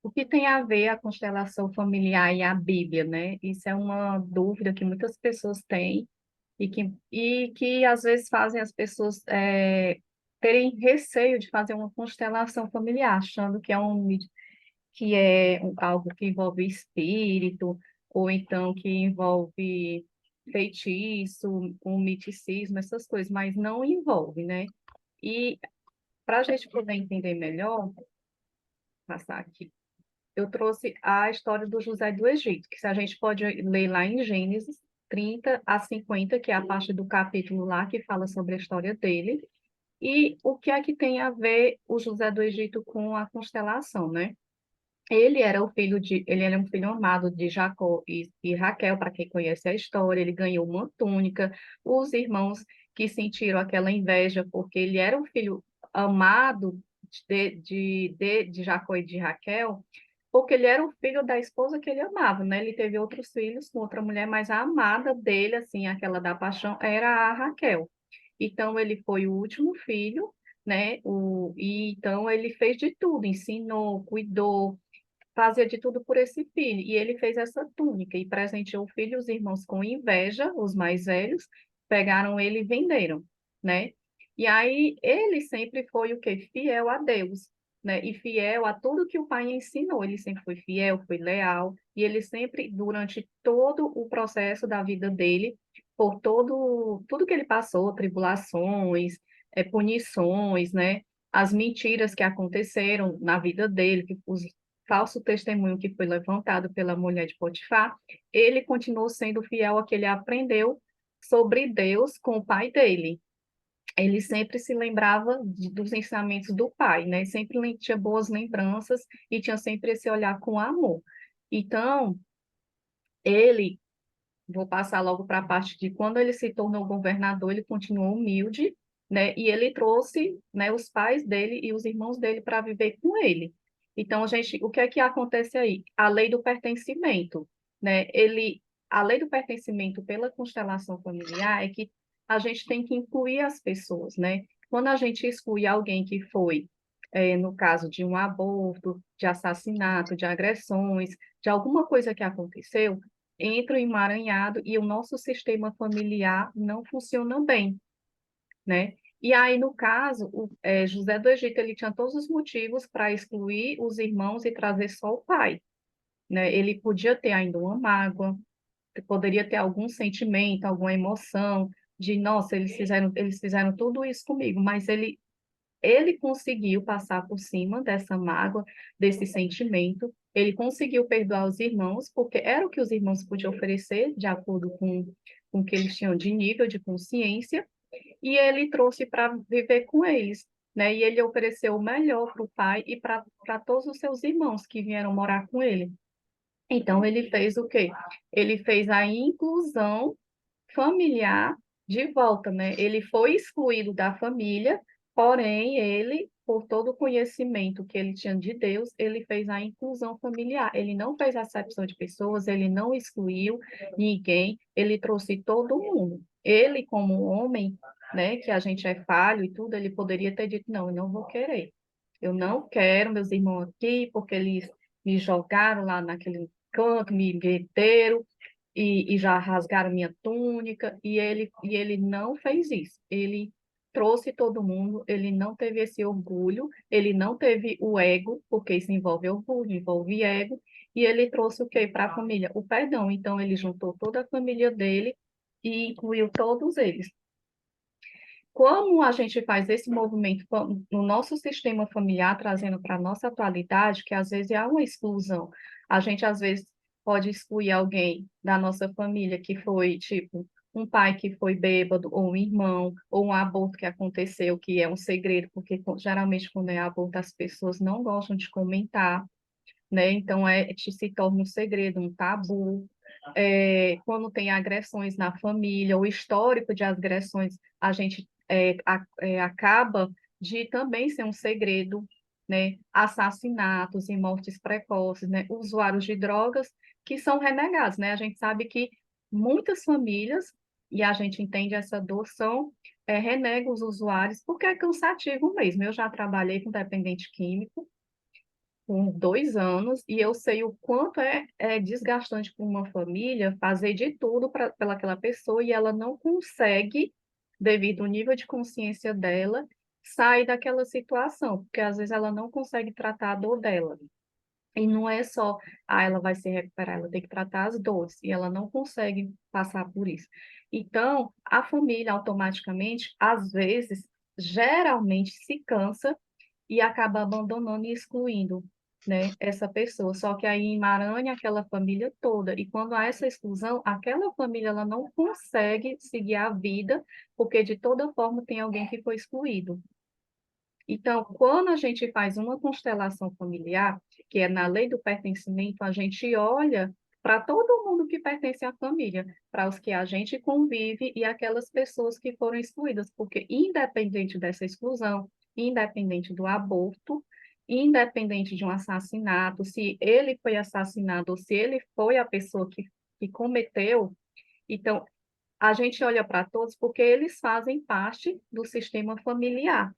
O que tem a ver a constelação familiar e a Bíblia, né? Isso é uma dúvida que muitas pessoas têm e que às vezes fazem as pessoas terem receio de fazer uma constelação familiar, achando que algo que envolve espírito, ou então que envolve feitiço, um miticismo, essas coisas, mas não envolve, né? E para a gente poder entender melhor, vou passar aqui. Eu trouxe a história do José do Egito, que se a gente pode ler lá em Gênesis 30 a 50, que é a parte do capítulo lá que fala sobre a história dele, e o que é que tem a ver o José do Egito com a constelação, né? Ele era um filho amado de Jacó e Raquel, para quem conhece a história, ele ganhou uma túnica, os irmãos que sentiram aquela inveja, porque ele era um filho amado de Jacó e de Raquel, porque ele era o filho da esposa que ele amava, né? Ele teve outros filhos com outra mulher, mas a amada dele, assim, aquela da paixão, era a Raquel. Então, ele foi o último filho, né? E então ele fez de tudo, ensinou, cuidou, fazia de tudo por esse filho. E ele fez essa túnica e presenteou o filho e os irmãos com inveja, os mais velhos, pegaram ele e venderam, né? E aí ele sempre foi o quê? Fiel a Deus, né? E fiel a tudo que o pai ensinou. Ele sempre foi fiel, foi leal, e ele sempre, durante todo o processo da vida dele, por tudo que ele passou, tribulações, punições, né? As mentiras que aconteceram na vida dele, que os falso testemunho que foi levantado pela mulher de Potifar, ele continuou sendo fiel ao que ele aprendeu sobre Deus com o pai dele. Ele sempre se lembrava dos ensinamentos do pai, né? Sempre tinha boas lembranças e tinha sempre esse olhar com amor. Então, ele, vou passar logo para a parte de quando ele se tornou governador, ele continuou humilde, né? E ele trouxe, né, os pais dele e os irmãos dele para viver com ele. Então, gente, o que é que acontece aí? A lei do pertencimento, né? A lei do pertencimento pela constelação familiar é que a gente tem que incluir as pessoas, né? Quando a gente exclui alguém que foi, no caso de um aborto, de assassinato, de agressões, de alguma coisa que aconteceu, entra em emaranhado e o nosso sistema familiar não funciona bem, né? E aí, no caso, José do Egito, ele tinha todos os motivos para excluir os irmãos e trazer só o pai, né? Ele podia ter ainda uma mágoa, poderia ter algum sentimento, alguma emoção de, nossa, eles fizeram tudo isso comigo, mas ele conseguiu passar por cima dessa mágoa, desse sentimento. Ele conseguiu perdoar os irmãos, porque era o que os irmãos podiam oferecer, de acordo com o que eles tinham de nível de consciência, e ele trouxe para viver com eles, né? E ele ofereceu o melhor para o pai e para todos os seus irmãos que vieram morar com ele. Então, ele fez o quê? Ele fez a inclusão familiar de volta, né? Ele foi excluído da família, porém, ele, por todo o conhecimento que ele tinha de Deus, ele fez a inclusão familiar. Ele não fez acepção de pessoas, ele não excluiu ninguém, ele trouxe todo mundo. Ele, como homem, né, que a gente é falho e tudo, ele poderia ter dito, não, eu não vou querer. Eu não quero meus irmãos aqui, porque eles me jogaram lá naquele canto, me meteram, e já rasgaram minha túnica, e ele não fez isso. Ele trouxe todo mundo, ele não teve esse orgulho, ele não teve o ego, porque isso envolve orgulho, envolve ego, e ele trouxe o quê para a família? O perdão. Então, ele juntou toda a família dele e incluiu todos eles. Como a gente faz esse movimento no nosso sistema familiar, trazendo para a nossa atualidade, que às vezes há uma exclusão. A gente, às vezes, pode excluir alguém da nossa família que foi, tipo, um pai que foi bêbado, ou um irmão, ou um aborto que aconteceu, que é um segredo, porque geralmente quando é aborto as pessoas não gostam de comentar, né? Então, se torna um segredo, um tabu. Quando tem agressões na família, o histórico de agressões, a gente acaba de também ser um segredo, né? Assassinatos e mortes precoces, né? Usuários de drogas que são renegados, né? A gente sabe que muitas famílias, e a gente entende essa dor, renegam os usuários porque é cansativo mesmo. Eu já trabalhei com dependente químico, por 2 anos e eu sei o quanto é desgastante para uma família fazer de tudo pela aquela pessoa e ela não consegue, devido ao nível de consciência dela, sair daquela situação, porque às vezes ela não consegue tratar a dor dela. E não é só, ela vai se recuperar, ela tem que tratar as dores, e ela não consegue passar por isso. Então, a família automaticamente, às vezes, geralmente se cansa e acaba abandonando e excluindo, né, essa pessoa. Só que aí emaranha aquela família toda. E quando há essa exclusão, aquela família ela não consegue seguir a vida, porque de toda forma tem alguém que foi excluído. Então, quando a gente faz uma constelação familiar, que é na lei do pertencimento, a gente olha para todo mundo que pertence à família, para os que a gente convive e aquelas pessoas que foram excluídas, porque independente dessa exclusão, independente do aborto, independente de um assassinato, se ele foi assassinado ou se ele foi a pessoa que cometeu, então a gente olha para todos porque eles fazem parte do sistema familiar,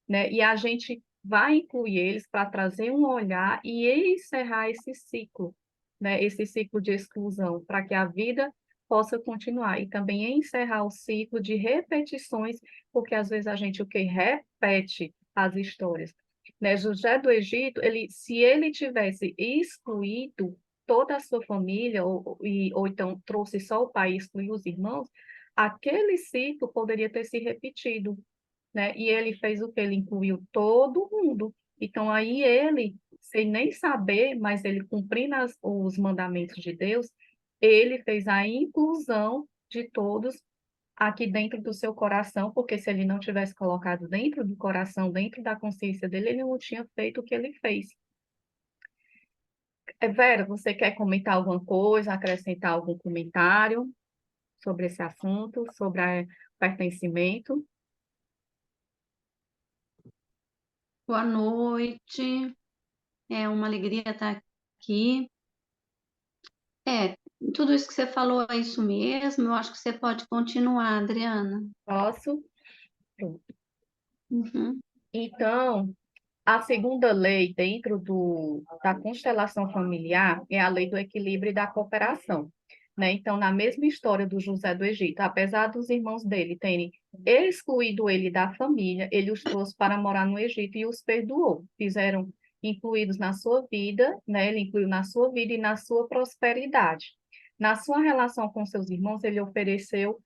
né? E a gente vai incluir eles para trazer um olhar e encerrar esse ciclo, né? Esse ciclo de exclusão, para que a vida possa continuar. E também encerrar o ciclo de repetições, porque às vezes a gente o que repete as histórias. Né? José do Egito, se ele tivesse excluído toda a sua família, ou então trouxe só o pai e excluiu os irmãos, aquele ciclo poderia ter se repetido, né? E ele fez o que? Ele incluiu todo mundo. Então, aí ele, sem nem saber, mas ele cumprindo os mandamentos de Deus, ele fez a inclusão de todos aqui dentro do seu coração, porque se ele não tivesse colocado dentro do coração, dentro da consciência dele, ele não tinha feito o que ele fez. Vera, você quer comentar alguma coisa, acrescentar algum comentário sobre esse assunto, sobre pertencimento? Boa noite, é uma alegria estar aqui. É, tudo isso que você falou é isso mesmo, eu acho que você pode continuar, Adriana. Posso? Uhum. Então, a segunda lei dentro da constelação familiar é a lei do equilíbrio e da cooperação, né? Então, na mesma história do José do Egito, apesar dos irmãos dele terem excluído ele da família, ele os trouxe para morar no Egito e os perdoou. Fizeram incluídos na sua vida, né? Ele incluiu na sua vida e na sua prosperidade. Na sua relação com seus irmãos, ele ofereceu,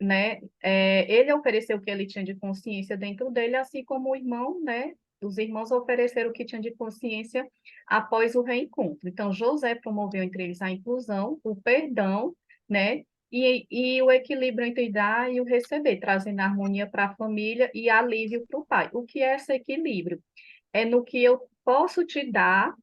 né? Ele ofereceu o que ele tinha de consciência dentro dele, assim como o irmão, né? Os irmãos ofereceram o que tinha de consciência após o reencontro. Então, José promoveu entre eles a inclusão, o perdão, né? E o equilíbrio entre dar e o receber, trazendo harmonia para a família e alívio para o pai. O que é esse equilíbrio? É no que eu posso te dar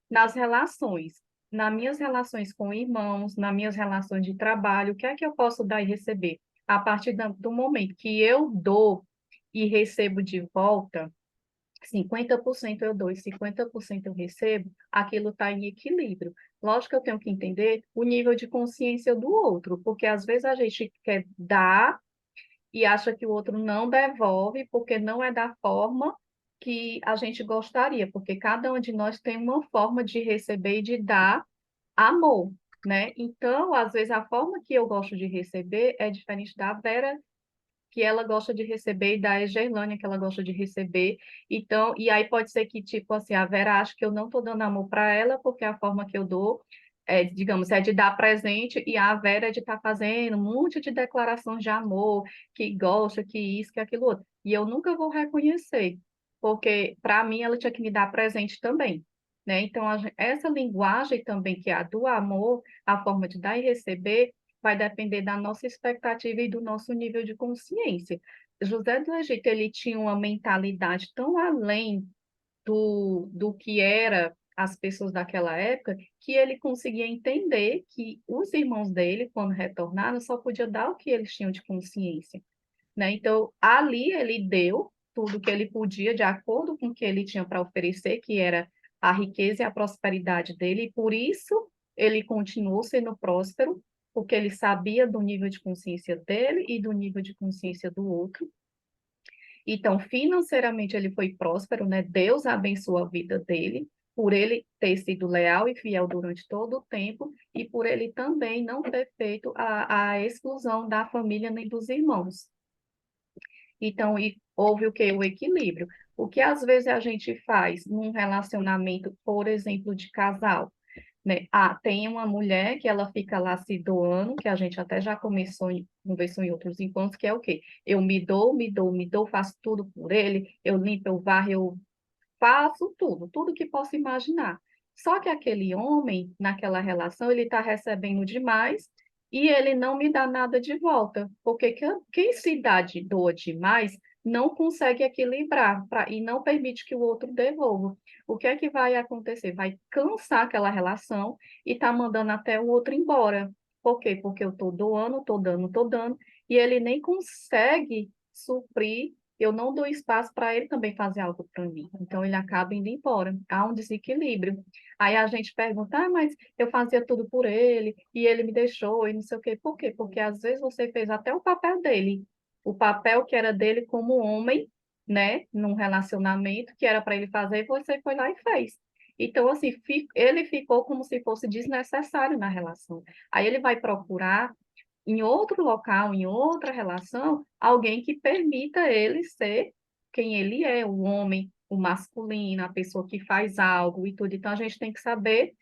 nas relações, nas minhas relações com irmãos, nas minhas relações de trabalho, o que é que eu posso dar e receber? A partir do momento que eu dou e recebo de volta, 50% eu dou e 50% eu recebo, aquilo está em equilíbrio. Lógico que eu tenho que entender o nível de consciência do outro, porque às vezes a gente quer dar e acha que o outro não devolve porque não é da forma que a gente gostaria, porque cada um de nós tem uma forma de receber e de dar amor, né? Então, às vezes, a forma que eu gosto de receber é diferente da Vera, que ela gosta de receber, e da Gerlânia, que ela gosta de receber. Então, e aí pode ser que, tipo assim, a Vera acha que eu não estou dando amor para ela, porque a forma que eu dou, digamos, é de dar presente, e a Vera é de estar fazendo um monte de declarações de amor, que gosta, que isso, que aquilo outro. E eu nunca vou reconhecer, porque para mim ela tinha que me dar presente também. Né? Então, essa linguagem também, que é a do amor, a forma de dar e receber, vai depender da nossa expectativa e do nosso nível de consciência. José do Egito, ele tinha uma mentalidade tão além do que era as pessoas daquela época, que ele conseguia entender que os irmãos dele, quando retornaram, só podia dar o que eles tinham de consciência, né? Então, ali ele deu tudo o que ele podia, de acordo com o que ele tinha para oferecer, que era a riqueza e a prosperidade dele, e por isso ele continuou sendo próspero, porque ele sabia do nível de consciência dele e do nível de consciência do outro. Então, financeiramente ele foi próspero, né? Deus abençoou a vida dele, por ele ter sido leal e fiel durante todo o tempo e por ele também não ter feito a exclusão da família nem dos irmãos. Então, houve o quê? O equilíbrio. O que às vezes a gente faz num relacionamento, por exemplo, de casal, né? Ah, tem uma mulher que ela fica lá se doando, que a gente até já conversou em outros encontros, que é o quê? Eu me dou, me dou, me dou, faço tudo por ele, eu limpo, eu varro, eu faço tudo, tudo que posso imaginar. Só que aquele homem, naquela relação, ele está recebendo demais e ele não me dá nada de volta, porque quem se dá de doa demais não consegue equilibrar e não permite que o outro devolva. O que é que vai acontecer? Vai cansar aquela relação e tá mandando até o outro embora. Por quê? Porque eu estou doando, estou dando, e ele nem consegue suprir, eu não dou espaço para ele também fazer algo para mim. Então, ele acaba indo embora. Há um desequilíbrio. Aí a gente pergunta, ah, mas eu fazia tudo por ele e ele me deixou e não sei o quê. Por quê? Porque às vezes você fez até o papel dele. O papel que era dele como homem, né, num relacionamento que era para ele fazer, você foi lá e fez. Então, assim, ele ficou como se fosse desnecessário na relação. Aí ele vai procurar em outro local, em outra relação, alguém que permita ele ser quem ele é, o homem, o masculino, a pessoa que faz algo e tudo. Então, a gente tem que saber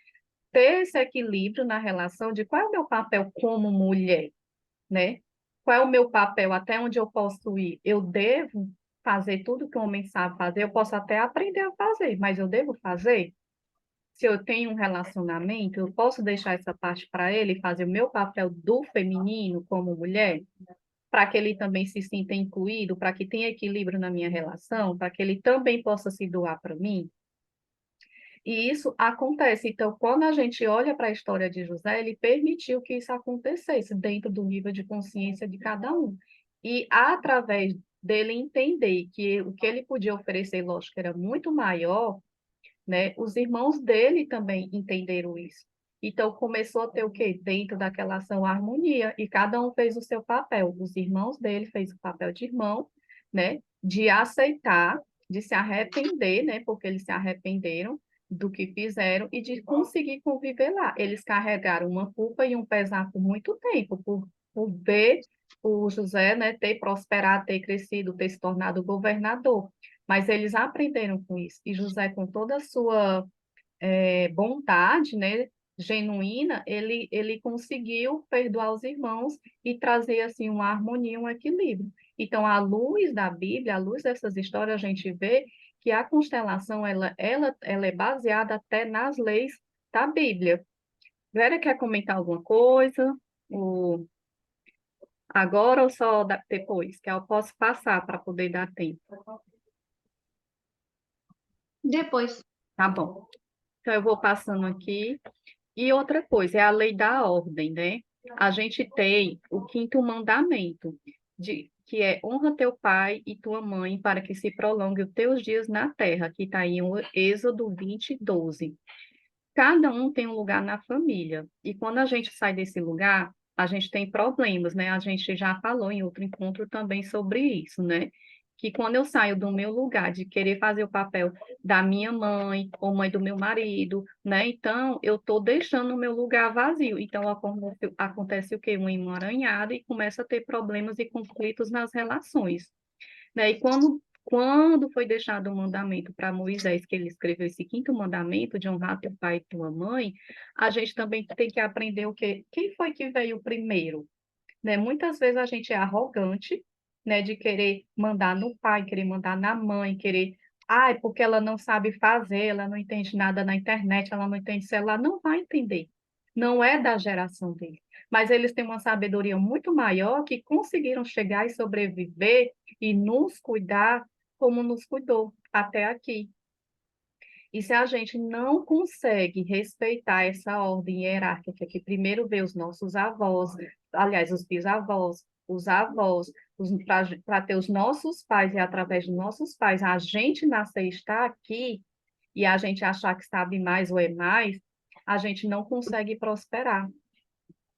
ter esse equilíbrio na relação de qual é o meu papel como mulher, né? Qual é o meu papel, até onde eu posso ir? Eu devo fazer tudo que o homem sabe fazer, eu posso até aprender a fazer, mas eu devo fazer? Se eu tenho um relacionamento, eu posso deixar essa parte para ele e fazer o meu papel do feminino como mulher, para que ele também se sinta incluído, para que tenha equilíbrio na minha relação, para que ele também possa se doar para mim. E isso acontece. Então, quando a gente olha para a história de José, ele permitiu que isso acontecesse dentro do nível de consciência de cada um. E através dele entender que o que ele podia oferecer, lógico, era muito maior, né? Os irmãos dele também entenderam isso. Então começou a ter o quê? Dentro daquela ação, a harmonia, e cada um fez o seu papel. Os irmãos dele fez o papel de irmão, né? De aceitar, de se arrepender, né? Porque eles se arrependeram do que fizeram e de conseguir conviver lá. Eles carregaram uma culpa e um pesar por muito tempo, por ver o José, né, ter prosperado, ter crescido, ter se tornado governador. Mas eles aprenderam com isso. E José, com toda a sua bondade, né, genuína, ele conseguiu perdoar os irmãos e trazer assim uma harmonia, um equilíbrio. Então, à luz da Bíblia, à luz dessas histórias, a gente vê que a constelação ela é baseada até nas leis da Bíblia. Vera quer comentar alguma coisa? O, agora ou só depois? Que eu posso passar para poder dar tempo. Depois. Tá bom. Então, eu vou passando aqui. E outra coisa, é a lei da ordem, né? A gente tem o quinto mandamento, que é honra teu pai e tua mãe para que se prolongue os teus dias na terra, que está em Êxodo 20:12. Cada um tem um lugar na família. E quando a gente sai desse lugar, a gente tem problemas, né? A gente já falou em outro encontro também sobre isso, né? Que quando eu saio do meu lugar de querer fazer o papel da minha mãe ou mãe do meu marido, né? Então, eu estou deixando o meu lugar vazio. Então, acontece o quê? Um emaranhado e começa a ter problemas e conflitos nas relações, né? E quando foi deixado o mandamento para Moisés, que ele escreveu esse quinto mandamento de honrar teu pai e tua mãe, a gente também tem que aprender o quê? Quem foi que veio primeiro? Né? Muitas vezes a gente é arrogante, né, de querer mandar no pai, querer mandar na mãe, querer, ah, é porque ela não sabe fazer, ela não entende nada na internet, ela não entende celular, não vai entender. Não é da geração dele. Mas eles têm uma sabedoria muito maior que conseguiram chegar e sobreviver e nos cuidar como nos cuidou até aqui. E se a gente não consegue respeitar essa ordem hierárquica, que primeiro vê os nossos avós, aliás, os bisavós, os avós, para ter os nossos pais e através dos nossos pais a gente nascer e estar aqui e a gente achar que sabe mais ou é mais, a gente não consegue prosperar,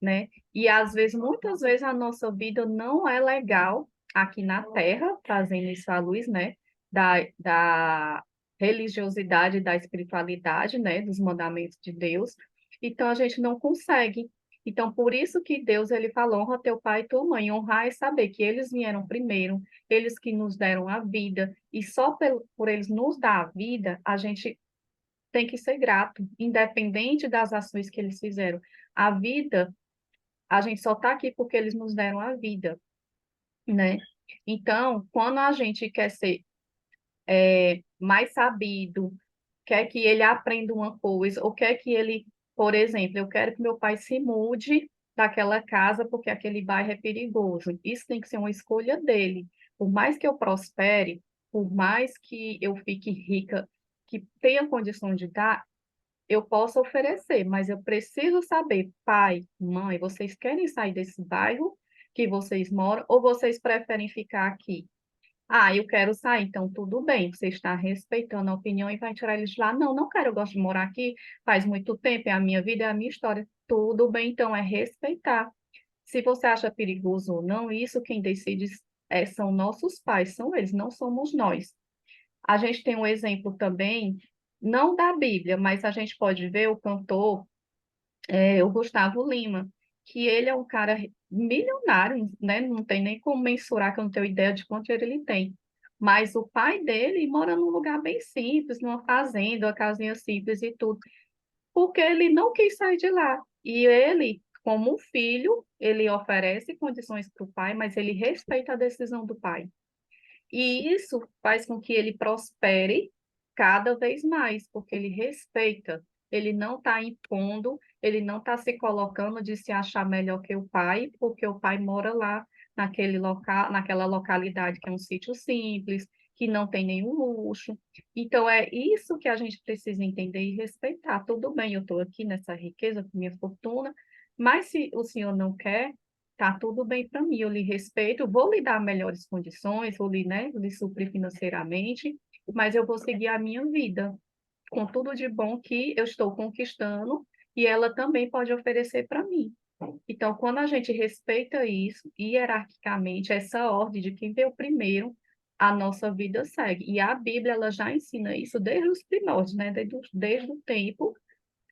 né? E às vezes, muitas vezes a nossa vida não é legal aqui na Terra, trazendo isso à luz, né? Da religiosidade da espiritualidade, né, dos mandamentos de Deus. Então a gente não consegue. Então por isso que Deus ele falou: honra teu pai e tua mãe. Honrar é saber que eles vieram primeiro, eles que nos deram a vida e só por eles nos dar a vida, a gente tem que ser grato, independente das ações que eles fizeram. A vida, a gente só está aqui porque eles nos deram a vida, né? Então, quando a gente quer ser mais sabido, quer que ele aprenda uma coisa, ou quer que ele, por exemplo, eu quero que meu pai se mude daquela casa porque aquele bairro é perigoso. Isso tem que ser uma escolha dele. Por mais que eu prospere, por mais que eu fique rica, que tenha condições de dar, eu posso oferecer, mas eu preciso saber, pai, mãe, vocês querem sair desse bairro que vocês moram ou vocês preferem ficar aqui? Ah, eu quero sair, então tudo bem, você está respeitando a opinião e vai tirar eles de lá. Não, não quero, eu gosto de morar aqui, faz muito tempo, é a minha vida, é a minha história. Tudo bem, então é respeitar. Se você acha perigoso ou não, isso quem decide são nossos pais, são eles, não somos nós. A gente tem um exemplo também, não da Bíblia, mas a gente pode ver o cantor, o Gustavo Lima, que ele é um cara milionário, né? Não tem nem como mensurar, que eu não tenho ideia de quanto dinheiro ele tem. Mas o pai dele mora num lugar bem simples, numa fazenda, uma casinha simples e tudo, porque ele não quis sair de lá. E ele, como filho, ele oferece condições para o pai, mas ele respeita a decisão do pai. E isso faz com que ele prospere cada vez mais, porque ele respeita, ele não está impondo, ele não está se colocando de se achar melhor que o pai, porque o pai mora lá naquele local, naquela localidade que é um sítio simples, que não tem nenhum luxo. Então é isso que a gente precisa entender e respeitar. Tudo bem, eu estou aqui nessa riqueza com minha fortuna, mas se o senhor não quer, tá tudo bem para mim, eu lhe respeito, vou lhe dar melhores condições, vou lhe, né, lhe suprir financeiramente, mas eu vou seguir a minha vida com tudo de bom que eu estou conquistando e ela também pode oferecer para mim. Então, quando a gente respeita isso, hierarquicamente, essa ordem de quem veio primeiro, a nossa vida segue. E a Bíblia, ela já ensina isso desde os primórdios, né? Desde o tempo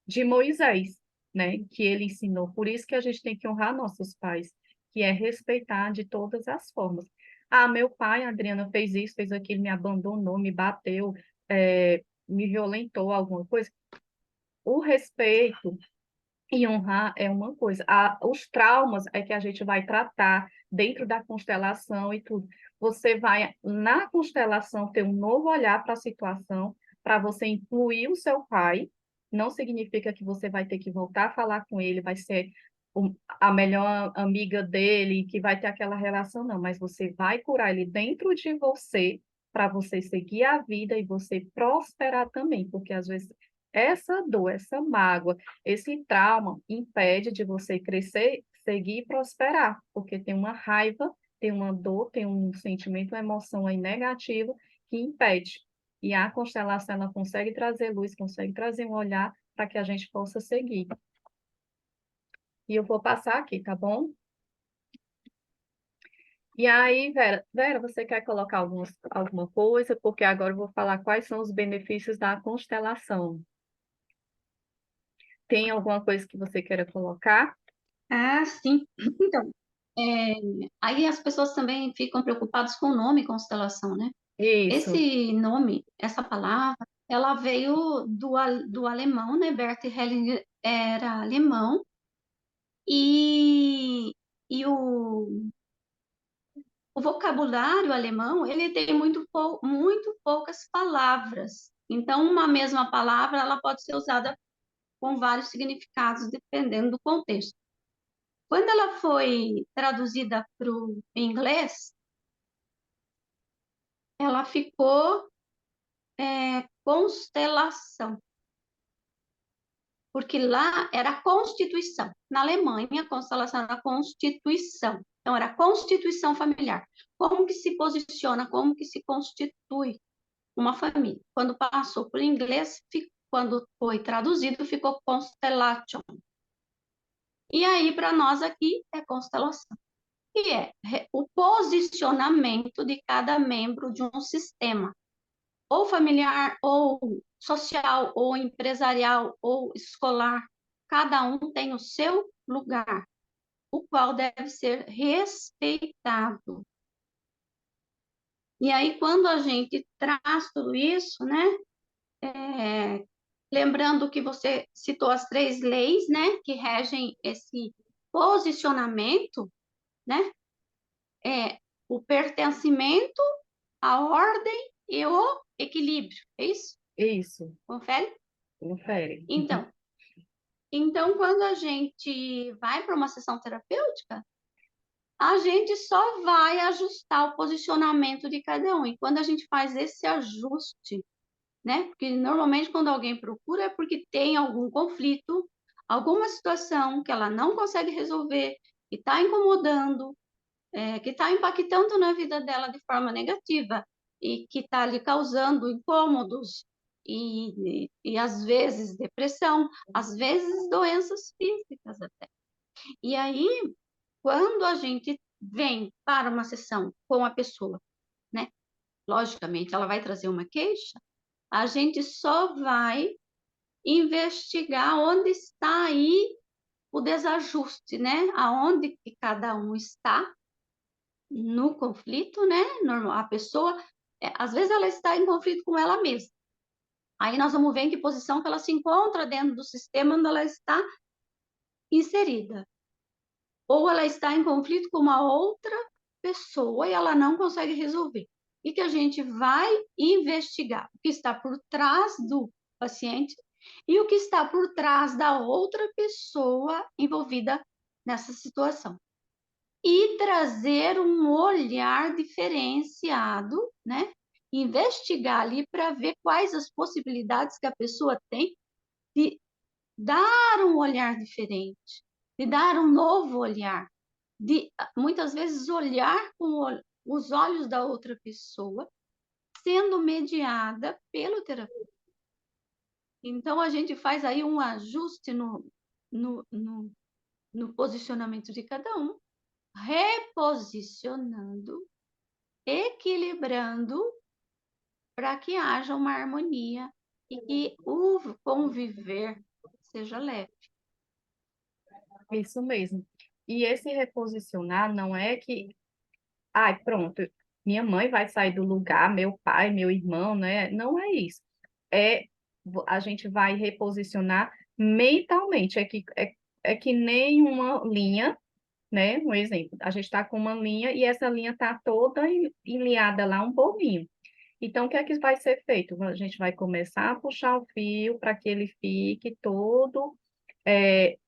de Moisés, né, que ele ensinou. Por isso que a gente tem que honrar nossos pais, que é respeitar de todas as formas. Ah, meu pai, Adriana, fez isso, fez aquilo, me abandonou, me bateu, me violentou, alguma coisa. O respeito e honrar é uma coisa. Os traumas é que a gente vai tratar dentro da constelação e tudo. Você vai, na constelação, ter um novo olhar para a situação, para você incluir o seu pai. Não significa que você vai ter que voltar a falar com ele, vai ser a melhor amiga dele, que vai ter aquela relação, não. Mas você vai curar ele dentro de você, para você seguir a vida e você prosperar também, porque às vezes essa dor, essa mágoa, esse trauma impede de você crescer, seguir e prosperar, porque tem uma raiva, tem uma dor, tem um sentimento, uma emoção aí negativa que impede. E a constelação, ela consegue trazer luz, consegue trazer um olhar para que a gente possa seguir. E eu vou passar aqui, tá bom? E aí, Vera, você quer colocar alguma coisa? Porque agora eu vou falar quais são os benefícios da constelação. Tem alguma coisa que você queira colocar? Ah, sim. Então, é, aí as pessoas também ficam preocupadas com o nome constelação, né? Isso. Esse nome, essa palavra, ela veio do alemão, né? Bert Hellinger era alemão e, e o vocabulário alemão, ele tem muito poucas palavras. Então, uma mesma palavra, ela pode ser usada com vários significados, dependendo do contexto. Quando ela foi traduzida para o inglês, ela ficou constelação, porque lá era Constituição. Na Alemanha, a constelação era Constituição. Então, era Constituição familiar. Como que se posiciona, como que se constitui uma família. Quando passou para o inglês, quando foi traduzido, ficou Constellation. E aí, para nós aqui, é constelação. Que é o posicionamento de cada membro de um sistema. ou familiar, ou social, ou empresarial, ou escolar. Cada um tem o seu lugar, o qual deve ser respeitado. E aí, quando a gente traz tudo isso, né? Lembrando que você citou as 3 leis, né? Que regem esse posicionamento, né? O pertencimento, a ordem e o equilíbrio. É isso? Isso, Confere? confere. Então, quando a gente vai para uma sessão terapêutica, a gente só vai ajustar o posicionamento de cada um. E quando a gente faz esse ajuste, né? Porque normalmente quando alguém procura é porque tem algum conflito, alguma situação que ela não consegue resolver, que está incomodando, que está impactando na vida dela de forma negativa e que está lhe causando incômodos e às vezes depressão, às vezes doenças físicas até. E aí, quando a gente vem para uma sessão com a pessoa, né? Logicamente, ela vai trazer uma queixa, a gente só vai investigar onde está aí o desajuste, né? Aonde que cada um está no conflito, né? Normal, a pessoa, às vezes ela está em conflito com ela mesma. Aí nós vamos ver em que posição que ela se encontra dentro do sistema onde ela está inserida. Ou ela está em conflito com uma outra pessoa e ela não consegue resolver. E que a gente vai investigar o que está por trás do paciente e o que está por trás da outra pessoa envolvida nessa situação. E trazer um olhar diferenciado, né? Investigar ali para ver quais as possibilidades que a pessoa tem de dar um olhar diferente, de dar um novo olhar, de muitas vezes olhar com os olhos da outra pessoa, sendo mediada pelo terapeuta. Então, a gente faz aí um ajuste no, no, no posicionamento de cada um, reposicionando, equilibrando, para que haja uma harmonia e que o conviver seja leve. Isso mesmo. E esse reposicionar não é que, ai, pronto, minha mãe vai sair do lugar, meu pai, meu irmão, né? Não é isso. É, a gente vai reposicionar mentalmente. É que nem uma linha, né? Um exemplo, a gente está com uma linha e essa linha está toda enliada lá um pouquinho. Então, o que é que vai ser feito? A gente vai começar a puxar o fio para que ele fique todo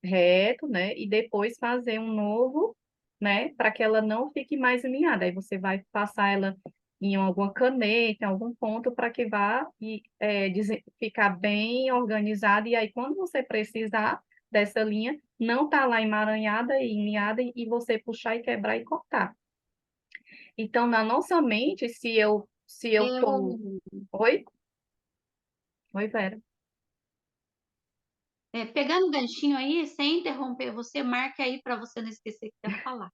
reto, né? E depois fazer um novo, né? Para que ela não fique mais alinhada. Aí você vai passar ela em alguma caneta, em algum ponto, para que vá ficar bem organizada. E aí, quando você precisar dessa linha, não tá lá emaranhada e alinhada, e você puxar e quebrar e cortar. Então, na nossa mente, se eu tô... Eu, Oi? Oi, Vera. pegando o ganchinho aí, sem interromper você, marque aí para você não esquecer que quer falar.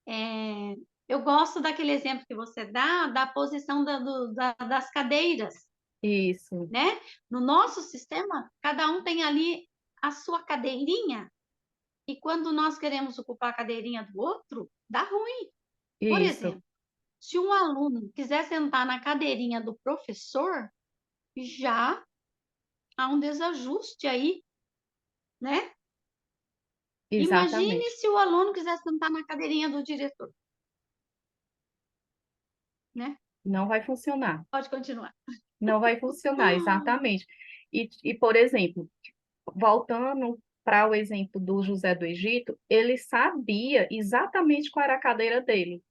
É, eu gosto daquele exemplo que você dá, da posição das cadeiras, Isso, né? No nosso sistema, cada um tem ali a sua cadeirinha, e quando nós queremos ocupar a cadeirinha do outro, dá ruim. Por isso, exemplo, se um aluno quiser sentar na cadeirinha do professor, já há um desajuste aí, né? Imagine exatamente. se o aluno quiser sentar na cadeirinha do diretor, né? Não vai funcionar. Pode continuar. Não vai funcionar, exatamente. Por exemplo, voltando para o exemplo do José do Egito, ele sabia exatamente qual era a cadeira dele,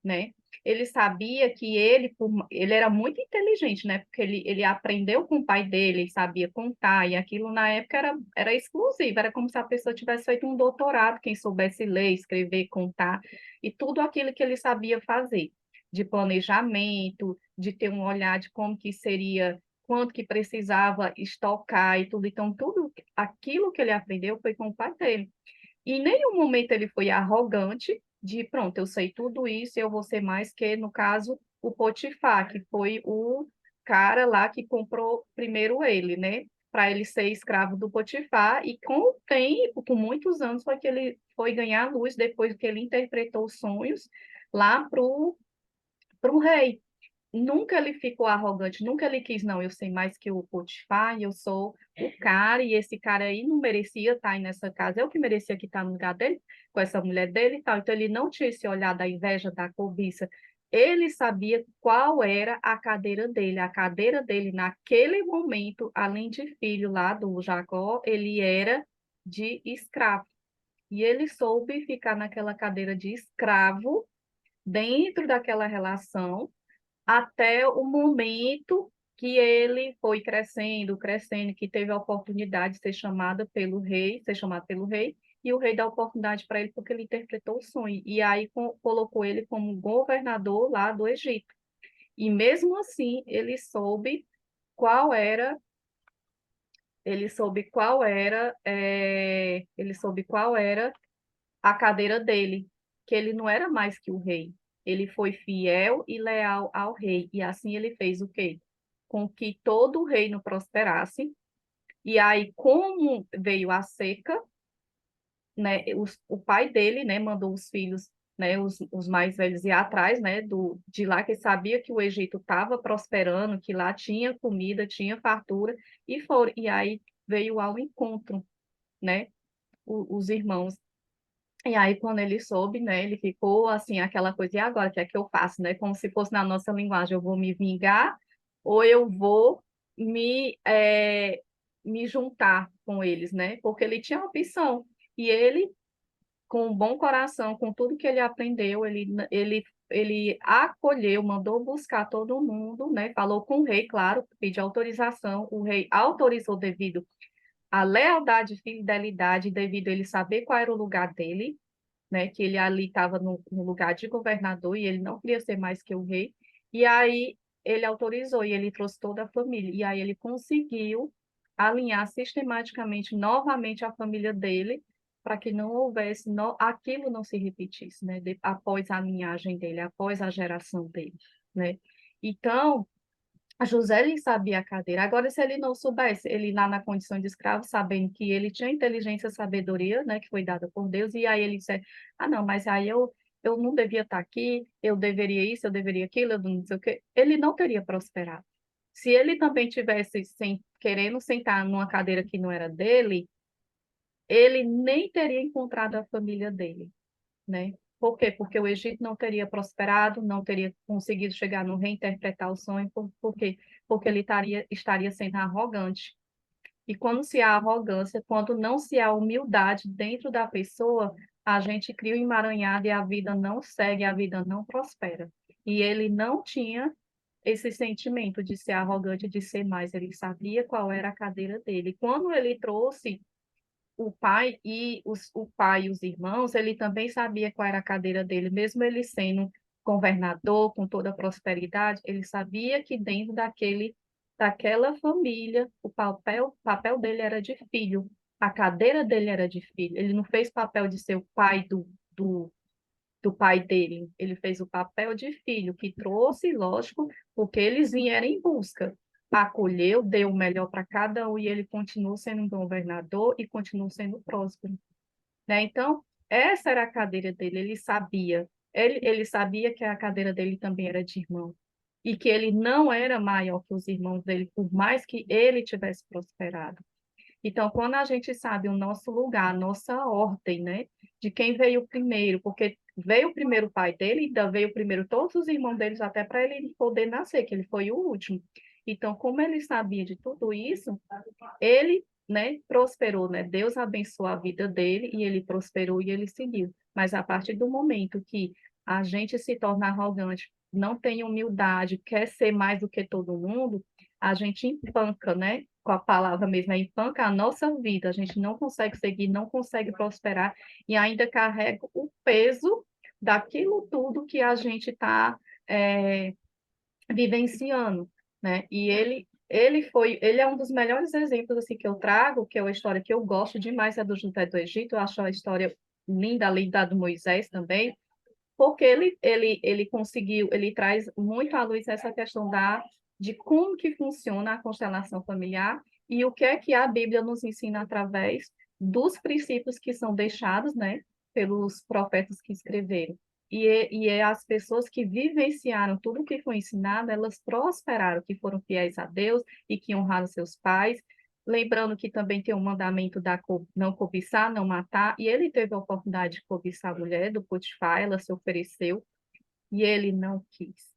né? Ele sabia que ele era muito inteligente, né? Porque ele aprendeu com o pai dele, ele sabia contar, e aquilo na época era exclusivo, era como se a pessoa tivesse feito um doutorado, quem soubesse ler, escrever, contar, e tudo aquilo que ele sabia fazer, de planejamento, de ter um olhar de como que seria, quanto que precisava estocar e tudo. Então, tudo aquilo que ele aprendeu foi com o pai dele. E em nenhum momento ele foi arrogante de, pronto, eu sei tudo isso, eu vou ser mais que, no caso, o Potifar, que foi o cara lá que comprou primeiro ele, né? Para ele ser escravo do Potifar, e com o tempo, com muitos anos, foi que ele foi ganhar luz depois que ele interpretou os sonhos lá para o rei. Nunca ele ficou arrogante, nunca ele quis, não, eu sei mais que o Potifar, eu sou o cara, e esse cara aí não merecia estar aí nessa casa, eu que merecia que estar no lugar dele, com essa mulher dele e tal. Então ele não tinha esse olhar da inveja, da cobiça. Ele sabia qual era a cadeira dele naquele momento, além de filho lá do Jacó, ele era de escravo. E ele soube ficar naquela cadeira de escravo, dentro daquela relação, até o momento que ele foi crescendo, crescendo, que teve a oportunidade de ser chamada pelo rei, ser chamado pelo rei, e o rei dá oportunidade para ele porque ele interpretou o sonho. E aí colocou ele como governador lá do Egito. E mesmo assim, qual era, ele soube qual era a cadeira dele, que ele não era mais que o rei. Ele foi fiel e leal ao rei, e assim ele fez o quê? Com que todo o reino prosperasse. E aí, como veio a seca, né, o pai dele, né, mandou os filhos, né, os mais velhos ir atrás, né, de lá, que sabia que o Egito estava prosperando, que lá tinha comida, tinha fartura, e aí veio ao encontro, né, os irmãos. E aí, quando ele soube, né, ele ficou assim, aquela coisa, e agora, o que é que eu faço, né? Como se fosse na nossa linguagem, eu vou me vingar ou eu vou me juntar com eles, né? Porque ele tinha uma opção. E ele, com um bom coração, com tudo que ele aprendeu, ele acolheu, mandou buscar todo mundo, né? Falou com o rei, claro, pediu autorização, o rei autorizou devido à lealdade e fidelidade, devido a ele saber qual era o lugar dele, né, que ele ali estava no lugar de governador e ele não queria ser mais que o rei. E aí ele autorizou e ele trouxe toda a família. E aí ele conseguiu alinhar sistematicamente novamente a família dele para que não houvesse, aquilo não se repetisse, né, após a linhagem dele, após a geração dele, né? Então, a José ele sabia a cadeira. Agora, se ele não soubesse, ele lá na condição de escravo, sabendo que ele tinha inteligência e sabedoria, né, que foi dada por Deus, e aí ele disse, ah, não, mas aí eu não devia estar aqui, eu deveria isso, eu deveria aquilo, eu não sei o quê. Ele não teria prosperado. Se ele também tivesse querendo sentar numa cadeira que não era dele, ele nem teria encontrado a família dele, né? Por quê? Porque o Egito não teria prosperado, não teria conseguido chegar no reinterpretar o sonho, por quê? Porque ele estaria sendo arrogante. E quando se há arrogância, quando não se há humildade dentro da pessoa, a gente cria um emaranhado e a vida não segue, a vida não prospera. E ele não tinha esse sentimento de ser arrogante, de ser mais, ele sabia qual era a cadeira dele. Quando ele trouxe o pai e os irmãos, ele também sabia qual era a cadeira dele, mesmo ele sendo governador, com toda a prosperidade, ele sabia que dentro daquela família, o papel dele era de filho, a cadeira dele era de filho. Ele não fez papel de ser o pai do, do pai dele, ele fez o papel de filho, que trouxe, lógico, porque eles vieram em busca. Acolheu, deu o melhor para cada um e ele continuou sendo um governador e continuou sendo próspero, né? Então, essa era a cadeira dele, ele sabia. Ele sabia que a cadeira dele também era de irmão e que ele não era maior que os irmãos dele, por mais que ele tivesse prosperado. Então, quando a gente sabe o nosso lugar, a nossa ordem, né, de quem veio primeiro, porque veio primeiro o pai dele, ainda veio primeiro todos os irmãos deles, até para ele poder nascer, que ele foi o último. Então, como ele sabia de tudo isso, ele, né, prosperou, né? Deus abençoou a vida dele e ele prosperou e ele seguiu. Mas a partir do momento que a gente se torna arrogante, não tem humildade, quer ser mais do que todo mundo, a gente empanca, né? Com a palavra mesmo, empanca a nossa vida. A gente não consegue seguir, não consegue prosperar e ainda carrega o peso daquilo tudo que a gente está vivenciando, né? E ele é um dos melhores exemplos assim que eu trago, que é uma história que eu gosto demais, é do José do Egito. Eu acho a história linda, linda do Moisés também, porque ele conseguiu, ele traz muito à luz essa questão de como que funciona a constelação familiar e o que é que a Bíblia nos ensina através dos princípios que são deixados, né, pelos profetas que escreveram. As pessoas que vivenciaram tudo o que foi ensinado, elas prosperaram, que foram fiéis a Deus e que honraram seus pais. Lembrando que também tem o mandamento da não cobiçar, não matar, e ele teve a oportunidade de cobiçar a mulher do Potifar, ela se ofereceu, e ele não quis,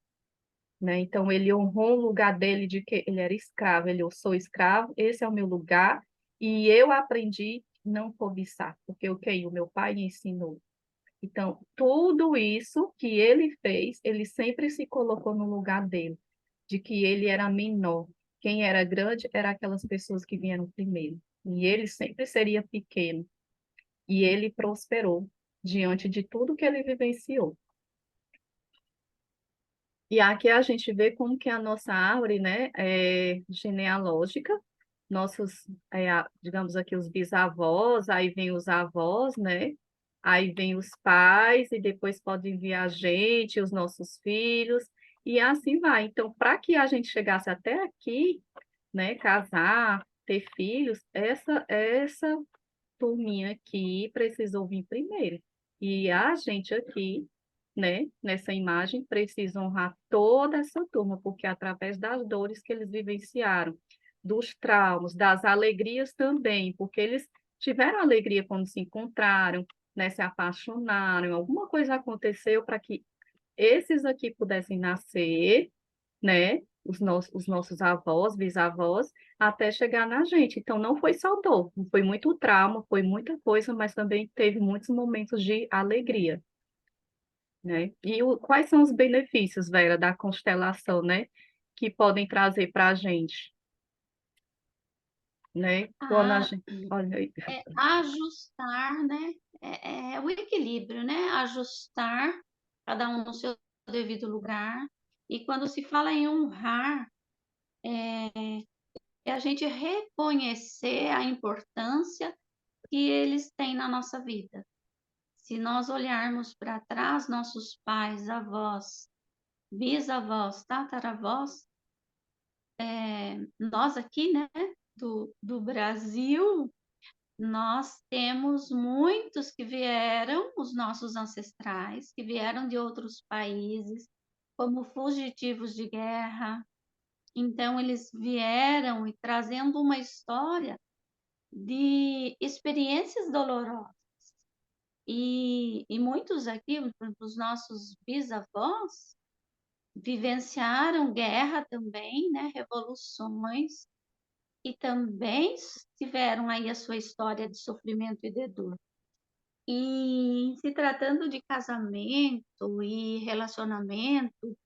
né? Então, ele honrou o lugar dele de que ele era escravo, eu sou escravo, esse é o meu lugar, e eu aprendi não cobiçar, porque o meu pai me ensinou. Então, tudo isso que ele fez, ele sempre se colocou no lugar dele, de que ele era menor. Quem era grande eram aquelas pessoas que vieram primeiro. E ele sempre seria pequeno. E ele prosperou diante de tudo que ele vivenciou. E aqui a gente vê como que a nossa árvore, né, é genealógica, nossos, digamos aqui, os bisavós, aí vem os avós, né, aí vem os pais, e depois podem vir a gente, os nossos filhos, e assim vai. Então, para que a gente chegasse até aqui, né, casar, ter filhos, essa turminha aqui precisou vir primeiro. E a gente aqui, né, nessa imagem, precisa honrar toda essa turma, porque é através das dores que eles vivenciaram, dos traumas, das alegrias também, porque eles tiveram alegria quando se encontraram, né, se apaixonaram, alguma coisa aconteceu para que esses aqui pudessem nascer, né? Os nossos avós, bisavós, até chegar na gente. Então, não foi só dor, foi muito trauma, foi muita coisa, mas também teve muitos momentos de alegria, né? Quais são os benefícios, Vera, da constelação, né? Que podem trazer para a gente, né? Quando a Ah, gente... Olha aí. ajustar, né? É o equilíbrio, né? Ajustar cada um no seu devido lugar. E quando se fala em honrar, é a gente reconhecer a importância que eles têm na nossa vida. Se nós olharmos para trás, nossos pais, avós, bisavós, tataravós, nós aqui, né, do Brasil, nós temos muitos que vieram, os nossos ancestrais, que vieram de outros países, como fugitivos de guerra. Então, eles vieram e trazendo uma história de experiências dolorosas. E muitos aqui, os nossos bisavós, vivenciaram guerra também, né, revoluções, e também tiveram aí a sua história de sofrimento e de dor. E se tratando de casamento e relacionamento,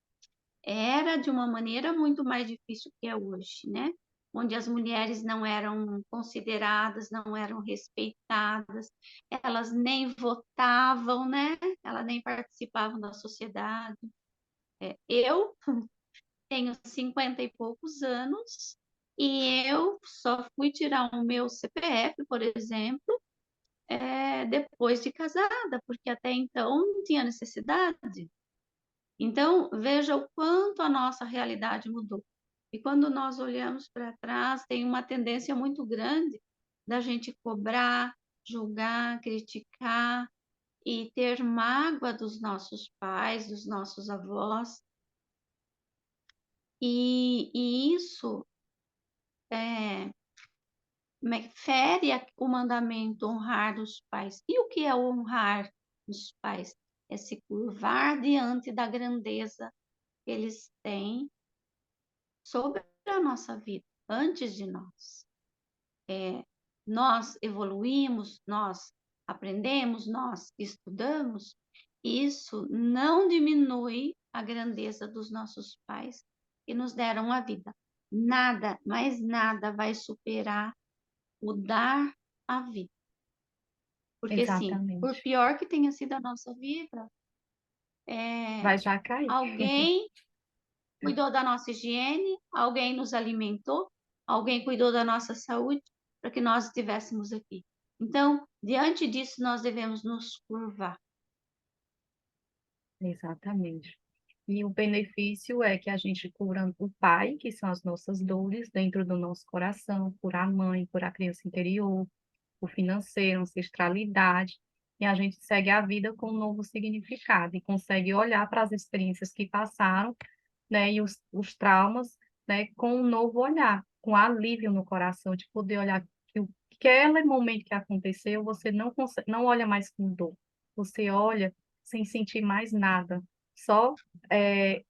era de uma maneira muito mais difícil que é hoje, né? Onde as mulheres não eram consideradas, não eram respeitadas, elas nem votavam, né? Elas nem participavam da sociedade. Eu tenho 50 e poucos anos e eu só fui tirar o meu CPF, por exemplo, depois de casada, porque até então não tinha necessidade. Então, veja o quanto a nossa realidade mudou. E quando nós olhamos para trás, tem uma tendência muito grande da gente cobrar, julgar, criticar e ter mágoa dos nossos pais, dos nossos avós. E isso fere o mandamento honrar os pais. E o que é honrar os pais? É se curvar diante da grandeza que eles têm sobre a nossa vida, antes de nós. Nós evoluímos, nós aprendemos, nós estudamos, isso não diminui a grandeza dos nossos pais que nos deram a vida. Nada, mas nada vai superar o dar a vida. Porque, sim, por Exatamente. pior que tenha sido a nossa vida, Vai já cair. alguém cuidou da nossa higiene, alguém nos alimentou, alguém cuidou da nossa saúde para que nós estivéssemos aqui. Então, diante disso, nós devemos nos curvar. Exatamente. E o benefício é que a gente cura o pai, que são as nossas dores dentro do nosso coração, cura a mãe, cura a criança interior, o financeiro, ancestralidade, e a gente segue a vida com um novo significado e consegue olhar para as experiências que passaram, né, e os traumas, né, com um novo olhar, com alívio no coração, de poder olhar que aquele momento que aconteceu, você não consegue, não olha mais com dor, você olha sem sentir mais nada, só é,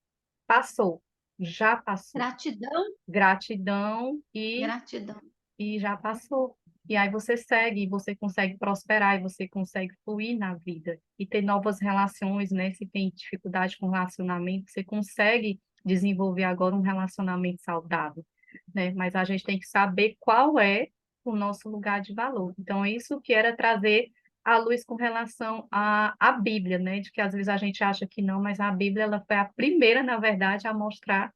passou, já passou. Gratidão, Gratidão gratidão. e já passou. E aí você segue, e você consegue prosperar, e você consegue fluir na vida e ter novas relações, né? Se tem dificuldade com relacionamento, você consegue desenvolver agora um relacionamento saudável, né? Mas a gente tem que saber qual é o nosso lugar de valor. Então, é isso que era trazer à luz com relação à Bíblia, né? De que às vezes a gente acha que não, mas a Bíblia ela foi a primeira, na verdade, a mostrar